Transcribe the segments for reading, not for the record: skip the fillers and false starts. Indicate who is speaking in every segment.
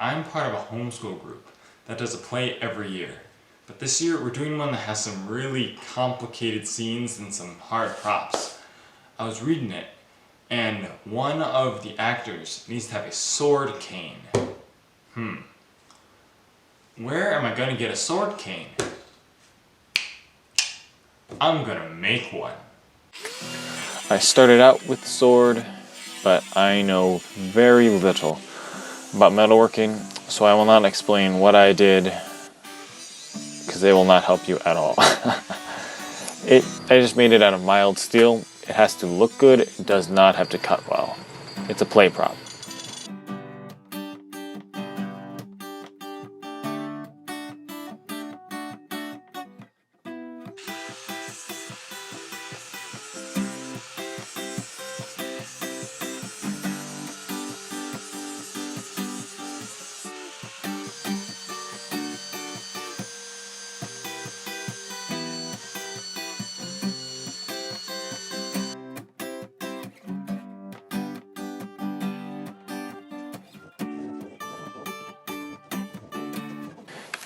Speaker 1: I'm part of a homeschool group that does a play every year. But this year we're doing one that has some really complicated scenes and some hard props. I was reading it, and one of the actors needs to have a sword cane. Where am I going to get a sword cane? I'm gonna make one.
Speaker 2: I started out with the sword, but I know very little about metalworking, so I will not explain what I did, because they will not help you at all. I just made it out of mild steel. It has to look good, it does not have to cut well. It's a play prop.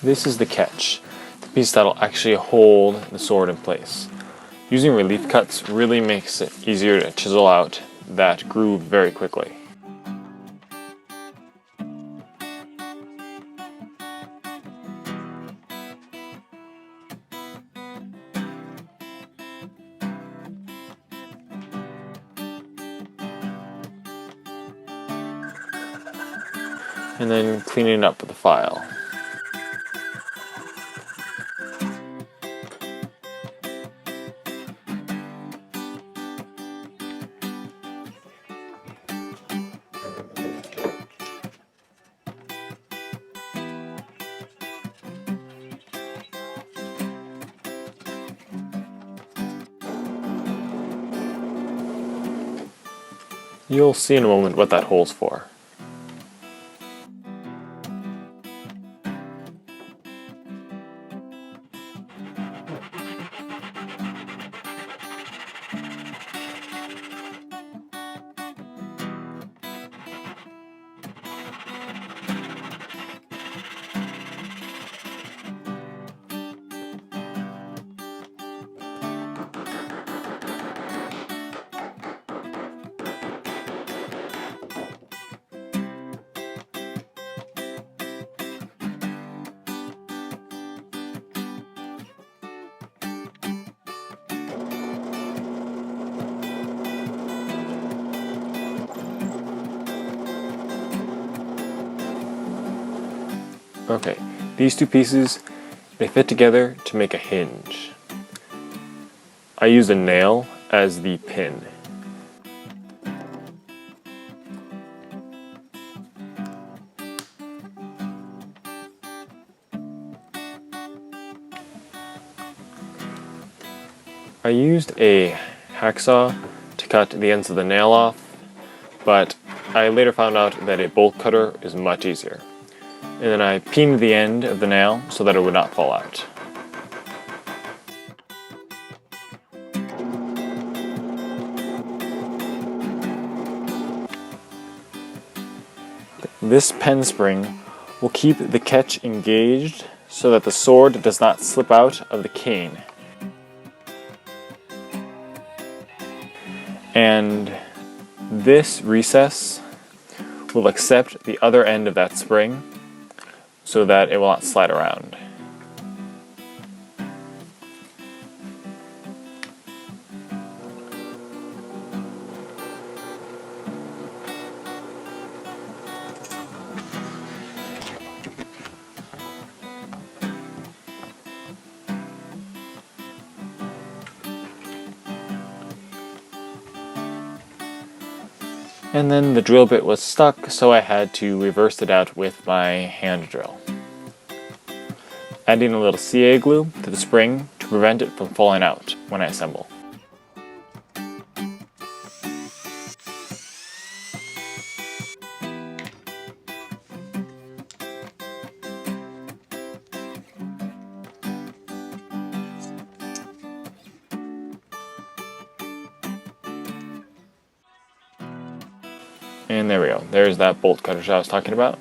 Speaker 2: This is the catch, the piece that'll actually hold the sword in place. Using relief cuts really makes it easier to chisel out that groove very quickly. And then cleaning it up with a file. You'll see in a moment what that hole's for. Okay, these two pieces, they fit together to make a hinge. I used a nail as the pin. I used a hacksaw to cut the ends of the nail off, but I later found out that a bolt cutter is much easier. And then I peened the end of the nail so that it would not fall out. This pen spring will keep the catch engaged so that the sword does not slip out of the cane. And this recess will accept the other end of that spring so that it will not slide around. And then the drill bit was stuck, so I had to reverse it out with my hand drill. Adding a little CA glue to the spring to prevent it from falling out when I assemble. And there we go. There's that bolt cutter I was talking about.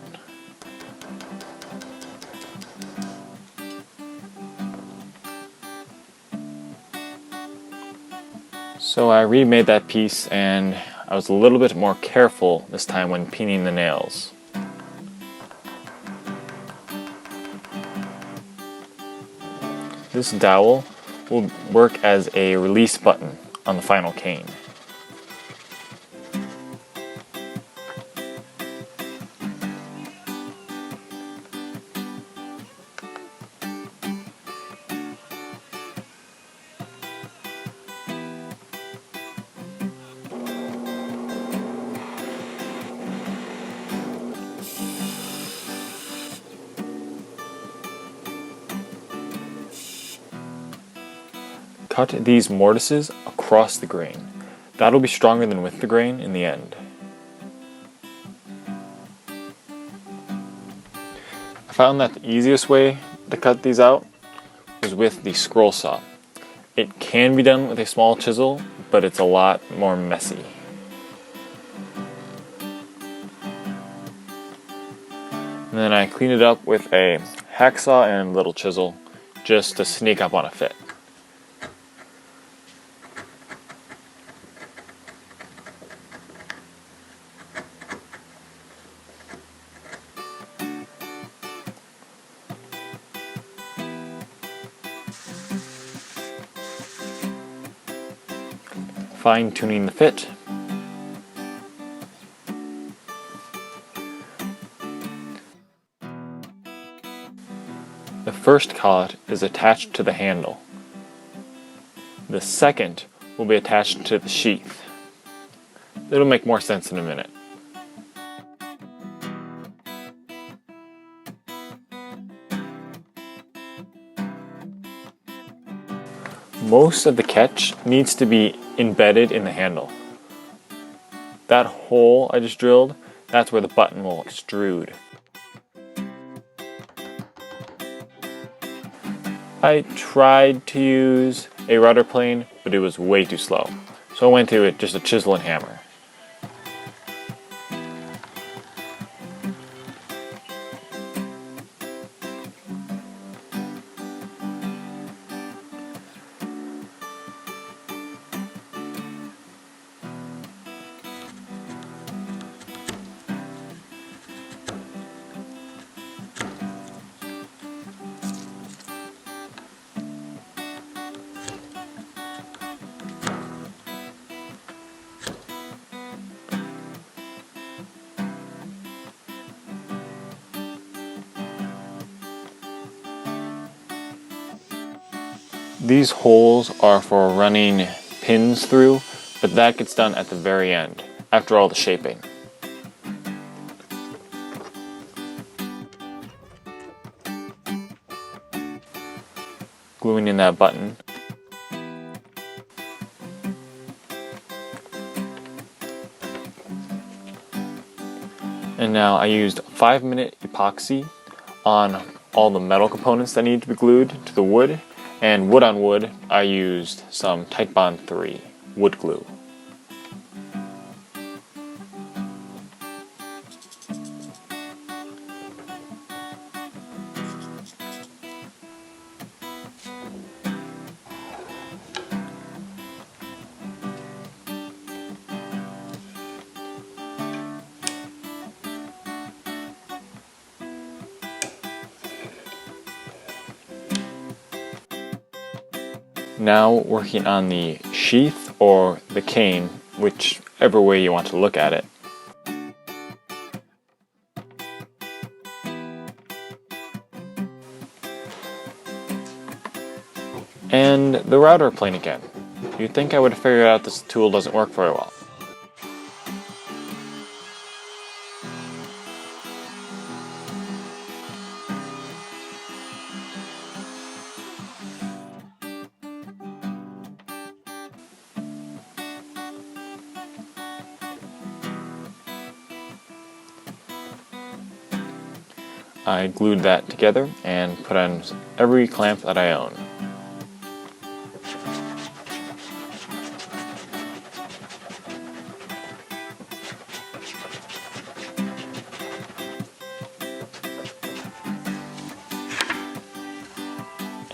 Speaker 2: So I remade that piece, and I was a little bit more careful this time when peening the nails. This dowel will work as a release button on the final cane. Cut these mortises across the grain. That'll be stronger than with the grain in the end. I found that the easiest way to cut these out was with the scroll saw. It can be done with a small chisel, but it's a lot more messy. And then I cleaned it up with a hacksaw and a little chisel just to sneak up on a fit. Fine-tuning the fit. The first collet is attached to the handle. The second will be attached to the sheath. It'll make more sense in a minute. Most of the catch needs to be embedded in the handle. That hole I just drilled, that's where the button will extrude. I tried to use a router plane, but it was way too slow. So I went to just a chisel and hammer. These holes are for running pins through, but that gets done at the very end, after all the shaping. Gluing in that button. And now I used 5-minute epoxy on all the metal components that need to be glued to the wood. And wood on wood, I used some Titebond 3 wood glue. Now working on the sheath or the cane, whichever way you want to look at it. And the router plane again. You'd think I would have figured out this tool doesn't work very well. I glued that together and put on every clamp that I own.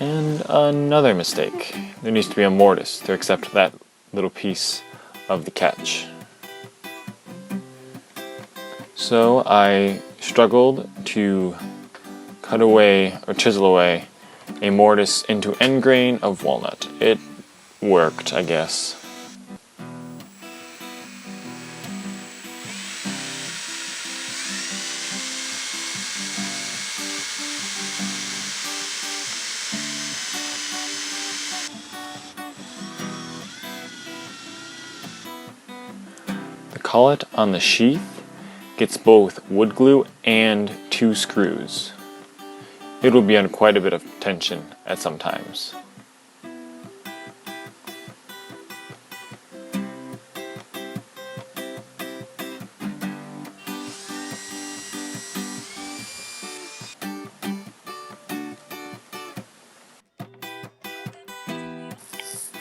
Speaker 2: And another mistake. There needs to be a mortise to accept that little piece of the catch. So I struggled to cut away or chisel away a mortise into end grain of walnut. It worked, I guess. The collet on the sheath gets both wood glue and 2 screws. It will be under quite a bit of tension at some times.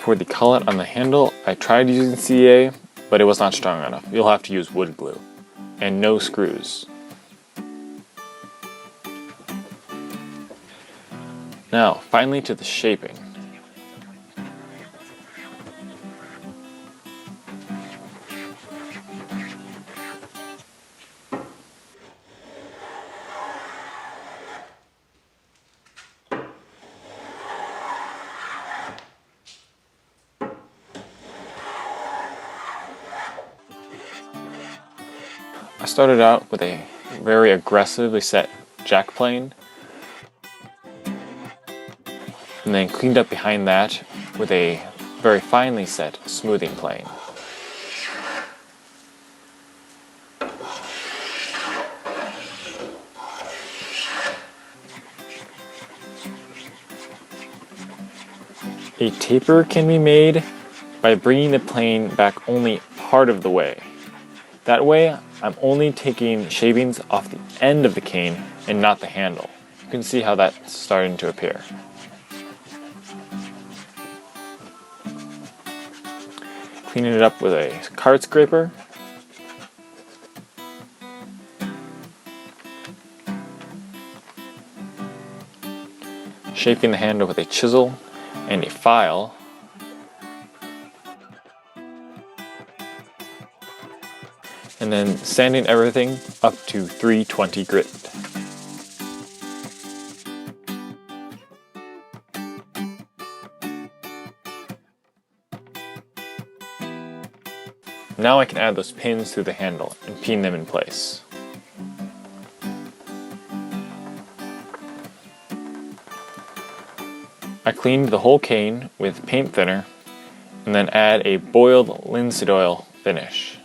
Speaker 2: For the collet on the handle, I tried using CA, but it was not strong enough. You'll have to use wood glue and no screws. Now, finally to the shaping. I started out with a very aggressively set jack plane, and then cleaned up behind that with a very finely set smoothing plane. A taper can be made by bringing the plane back only part of the way. That way, I'm only taking shavings off the end of the cane and not the handle. You can see how that's starting to appear. Cleaning it up with a card scraper. Shaping the handle with a chisel and a file. And then sanding everything up to 320 grit. Now I can add those pins to the handle and pin them in place. I cleaned the whole cane with paint thinner and then add a boiled linseed oil finish.